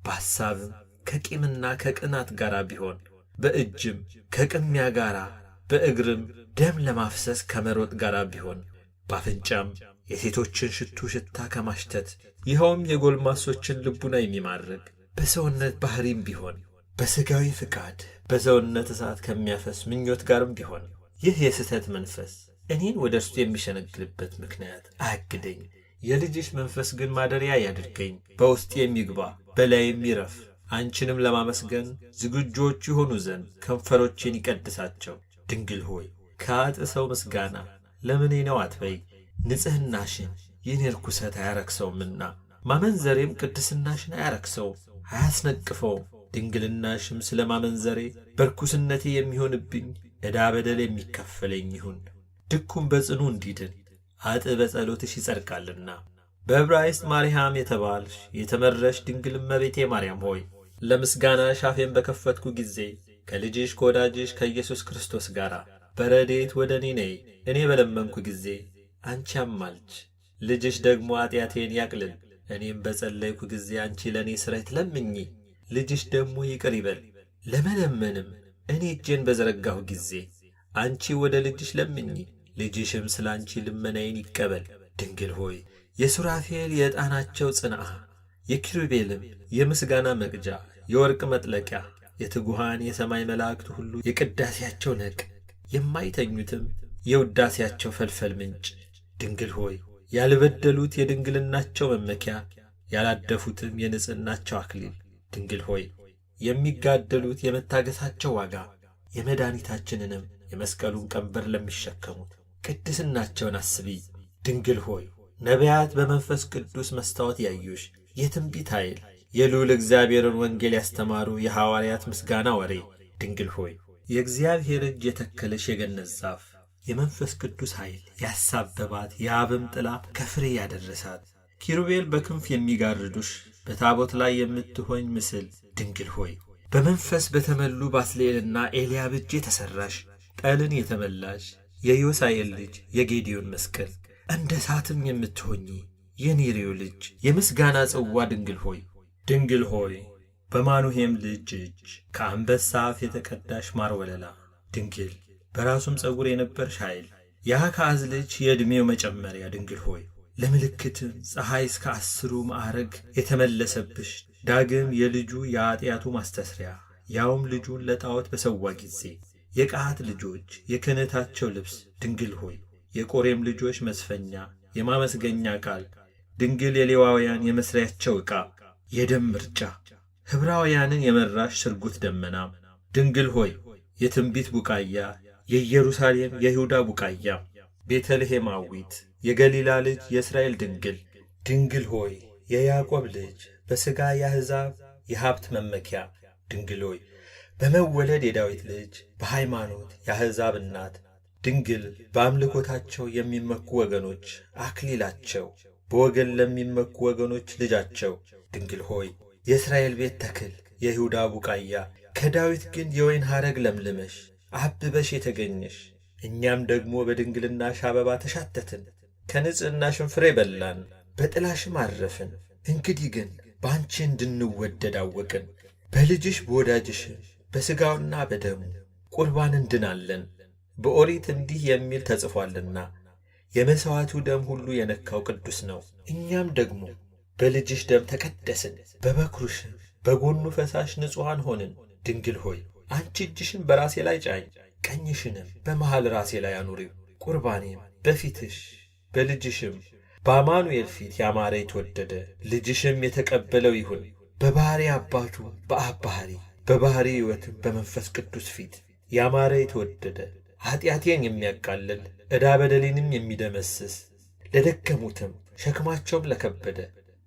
በሐሳብም ከቂምና ከቅናት ጋር ቢሆን በእጅም ከቅሚያ ጋር በእግርም ደም ለማፍሰስ ከመሮጥ ጋር ቢሆን በአፍንጫም የሴቶችን ሽቱ ሽታ ከማሽተት ይኸውም የጎልማሶችን ልቡና የሚማርክ በሰውነት ባሕሪም ቢሆን በሥጋዊ ፍቃድ በሰውነት እሳት ከሚያፈስ ምኞት ጋርም ቢሆን ይህ የስህተት መንፈስ እኔን ወደ እርሱ የሚሸነግልበት ምክንያት አያግደኝ። የልጅሽ መንፈስ ግን ማደሪያ ያድርገኝ፣ በውስጥ የሚግባ በላይም ይረፍ። አንቺንም ለማመስገን ዝግጆች ይሆኑ ዘንድ ከንፈሮቼን ይቀድሳቸው። ድንግል ሆይ ከኃጥእ ሰው ምስጋና ለምኔ ነው አትበይ። ንጽሕናሽን ይህን ርኩሰት አያረክሰውምና ማመንዘሬም ቅድስናሽን አያረክሰውም አያስነቅፈውም። ድንግልናሽም ስለ ማመንዘሬ በርኩስነቴ የሚሆንብኝ ዕዳ በደል የሚከፈለኝ ይሁን። ድኩም በጽኑ እንዲድን ኃጥእ በጸሎትሽ ይጸድቃልና። በዕብራይስጥ ማርያም የተባልሽ የተመረሽ ድንግል እመቤቴ ማርያም ሆይ ለምስጋናሽ አፌን በከፈትኩ ጊዜ ከልጅሽ ከወዳጅሽ ከኢየሱስ ክርስቶስ ጋር በረድኤት ወደ እኔ ነይ። እኔ በለመንኩ ጊዜ አንቺ አማልጅ። ልጅሽ ደግሞ ኃጢአቴን ያቅልል። እኔም በጸለይኩ ጊዜ አንቺ ለእኔ ስረት ለምኚ። ልጅሽ ደግሞ ይቅር ይበል። ለመለመንም እኔ እጄን በዘረጋሁ ጊዜ አንቺ ወደ ልጅሽ ለምኚ። ልጅሽም ስለ አንቺ ልመናዬን ይቀበል። ድንግል ሆይ የሱራፌል የዕጣናቸው ጽንዓ የኪሩቤልም የምስጋና መቅጃ የወርቅ መጥለቂያ የትጉሃን የሰማይ መላእክት ሁሉ የቅዳሴያቸው ነቅ የማይተኙትም የውዳሴያቸው ፈልፈል ምንጭ ድንግል ሆይ ያልበደሉት የድንግልናቸው መመኪያ ያላደፉትም የንጽሕናቸው አክሊል ድንግል ሆይ የሚጋደሉት የመታገሳቸው ዋጋ የመድኃኒታችንንም የመስቀሉን ቀንበር ለሚሸከሙት ቅድስናቸውን አስቢ። ድንግል ሆይ ነቢያት በመንፈስ ቅዱስ መስታወት ያዩሽ የትንቢት ኃይል የልዑል እግዚአብሔርን ወንጌል ያስተማሩ የሐዋርያት ምስጋና ወሬ ድንግል ሆይ የእግዚአብሔር እጅ የተከለሽ የገነት ዛፍ የመንፈስ ቅዱስ ኃይል ያሳበባት የአብም ጥላ ከፍሬ ያደረሳት ኪሩቤል በክንፍ የሚጋርዱሽ በታቦት ላይ የምትሆኝ ምስል ድንግል ሆይ በመንፈስ በተመሉ ባስልኤልና ኤልያብ እጅ የተሠራሽ ጠልን የተመላሽ የዮሳኤል ልጅ የጌዲዮን መስቀል እንደ እሳትም የምትሆኚ የኔሬዮ ልጅ የምስጋና ጽዋ ድንግል ሆይ በማኑሄም ልጅ እጅ ከአንበሳ አፍ የተቀዳሽ ማር ወለላ ድንግል በራሱም ጸጉር የነበርሽ ኃይል የአካዝ ልጅ የዕድሜው መጨመሪያ ድንግል ሆይ ለምልክትም ፀሐይ እስከ 10 ማዕረግ የተመለሰብሽ ዳግም የልጁ የኃጢአቱ ማስተስሪያ ያውም ልጁን ለጣዖት በሰዋ ጊዜ የቀዓት ልጆች የክህነታቸው ልብስ ድንግል ሆይ የቆሬም ልጆች መስፈኛ፣ የማመስገኛ ቃል፣ ድንግል የሌዋውያን የመሥሪያቸው ዕቃ፣ የደም ምርጫ፣ ኅብራውያንን የመራሽ ስርጉት ደመና፣ ድንግል ሆይ የትንቢት ቡቃያ፣ የኢየሩሳሌም የይሁዳ ቡቃያ፣ ቤተልሔማዊት፣ የገሊላ ልጅ የእስራኤል ድንግል፣ ድንግል ሆይ የያዕቆብ ልጅ በሥጋ የአሕዛብ የሀብት መመኪያ፣ ድንግል ሆይ በመወለድ የዳዊት ልጅ በሃይማኖት የአሕዛብ እናት፣ ድንግል በአምልኮታቸው የሚመኩ ወገኖች አክሊላቸው፣ በወገን ለሚመኩ ወገኖች ልጃቸው፣ ድንግል ሆይ የእስራኤል ቤት ተክል የይሁዳ ቡቃያ፣ ከዳዊት ግን የወይን ሐረግ ለምልመሽ አብበሽ የተገኘሽ፣ እኛም ደግሞ በድንግልናሽ አበባ ተሻተትን፣ ከንጽሕናሽም ፍሬ በላን፣ በጥላሽም አረፍን። እንግዲህ ግን በአንቺ እንድንወደድ አወቅን፣ በልጅሽ በወዳጅሽም በሥጋውና በደሙ ቁርባን እንድናለን። በኦሪት እንዲህ የሚል ተጽፏልና የመሥዋዕቱ ደም ሁሉ የነካው ቅዱስ ነው። እኛም ደግሞ በልጅሽ ደም ተቀደስን፣ በበኵርሽም በጎኑ ፈሳሽ ንጹሐን ሆንን። ድንግል ሆይ አንቺ እጅሽን በራሴ ላይ ጫኝ፣ ቀኝሽንም በመሃል ራሴ ላይ አኑሪው። ቁርባኔም በፊትሽ በልጅሽም በአማኑኤል ፊት ያማረ የተወደደ ልጅሽም የተቀበለው ይሁን። በባሕሪ አባቱ በአብ ባሕሪ በባሕሪ ሕይወትም በመንፈስ ቅዱስ ፊት ያማረ የተወደደ ኀጢአቴን የሚያቃልል ዕዳ በደሌንም የሚደመስስ ለደከሙትም ሸክማቸውም ለከበደ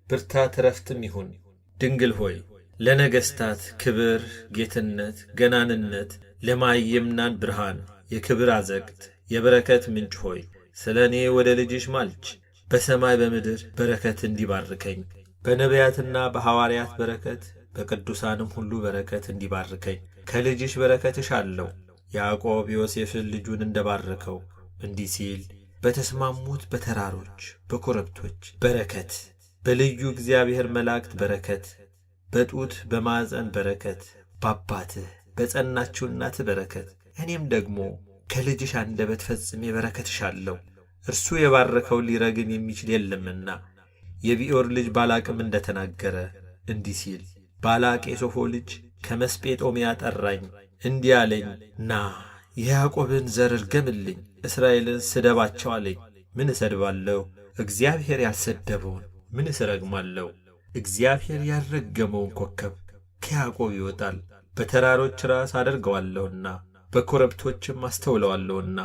ብርታት ዕረፍትም ይሁን። ድንግል ሆይ ለነገሥታት ክብር፣ ጌትነት፣ ገናንነት፣ ለማይምናን ብርሃን፣ የክብር አዘግት፣ የበረከት ምንጭ ሆይ ስለ እኔ ወደ ልጅሽ ማልች። በሰማይ በምድር በረከት እንዲባርከኝ፣ በነቢያትና በሐዋርያት በረከት፣ በቅዱሳንም ሁሉ በረከት እንዲባርከኝ ከልጅሽ በረከት እሻለሁ። ያዕቆብ ዮሴፍን ልጁን እንደባረከው እንዲህ ሲል በተስማሙት በተራሮች በኮረብቶች በረከት፣ በልዩ እግዚአብሔር መላእክት በረከት፣ በጡት በማዕፀን በረከት፣ በአባትህ በጸናችው እናትህ በረከት፣ እኔም ደግሞ ከልጅሽ አንደበት ፈጽሜ በረከት እሻለሁ። እርሱ የባረከውን ሊረግም የሚችል የለምና። የቢዖር ልጅ ባላቅም እንደተናገረ እንዲህ ሲል ባላቅ የሶፎ ልጅ ከመስጴጦምያ ጠራኝ፣ እንዲህ አለኝ፣ ና የያዕቆብን ዘር እርገምልኝ፣ እስራኤልን ስደባቸው አለኝ። ምን እሰድባለሁ? እግዚአብሔር ያልሰደበውን ምንስ እረግማለሁ? እግዚአብሔር ያልረገመውን ኮከብ ከያዕቆብ ይወጣል። በተራሮች ራስ አደርገዋለሁና በኮረብቶችም አስተውለዋለሁና።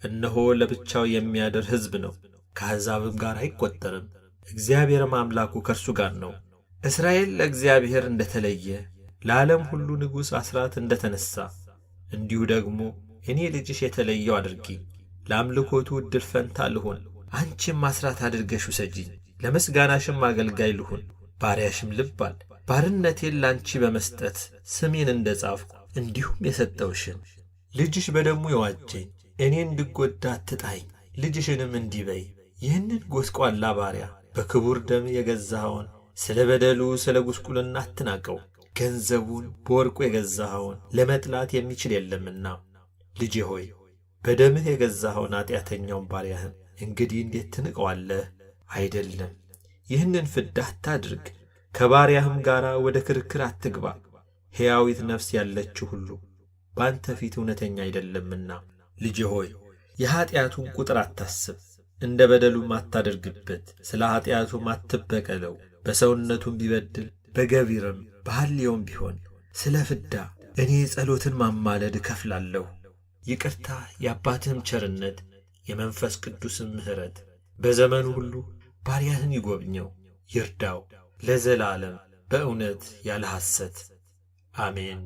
እነሆ ለብቻው የሚያድር ሕዝብ ነው፣ ከአሕዛብም ጋር አይቈጠርም። እግዚአብሔርም አምላኩ ከእርሱ ጋር ነው። እስራኤል ለእግዚአብሔር እንደ ተለየ፣ ለዓለም ሁሉ ንጉሥ አሥራት እንደ ተነሣ፣ እንዲሁ ደግሞ እኔ ልጅሽ የተለየው አድርጊኝ፣ ለአምልኮቱ ዕድል ፈንታ ልሁን። አንቺም አሥራት አድርገሽ ውሰጂኝ፣ ለምስጋናሽም አገልጋይ ልሁን። ባሪያሽም ልባል። ባርነቴን ላንቺ በመስጠት ስሜን እንደ ጻፍኩ እንዲሁም የሰጠውሽን ልጅሽ በደሙ የዋጀኝ እኔ እንድጐዳ አትጣኝ። ልጅሽንም እንዲህ በይ፣ ይህንን ጐስቋላ ባሪያ በክቡር ደም የገዛኸውን ስለ በደሉ ስለ ጉስቁልና አትናቀው። ገንዘቡን በወርቁ የገዛኸውን ለመጥላት የሚችል የለምና። ልጄ ሆይ በደምህ የገዛኸውን ኃጢአተኛውን ባሪያህን እንግዲህ እንዴት ትንቀዋለህ? አይደለም፣ ይህንን ፍዳ አታድርግ። ከባሪያህም ጋር ወደ ክርክር አትግባ። ሕያዊት ነፍስ ያለችው ሁሉ በአንተ ፊት እውነተኛ አይደለምና። ልጄ ሆይ የኀጢአቱን ቁጥር አታስብ፣ እንደ በደሉም አታደርግበት። ስለ ኀጢአቱም አትበቀለው። በሰውነቱም ቢበድል በገቢርም በሐልዮም ቢሆን ስለ ፍዳ እኔ ጸሎትን ማማለድ እከፍላለሁ። ይቅርታ የአባትህም ቸርነት የመንፈስ ቅዱስም ምሕረት በዘመኑ ሁሉ ባሪያህን ይጐብኘው ይርዳው፣ ለዘላለም በእውነት ያለ ሐሰት አሜን።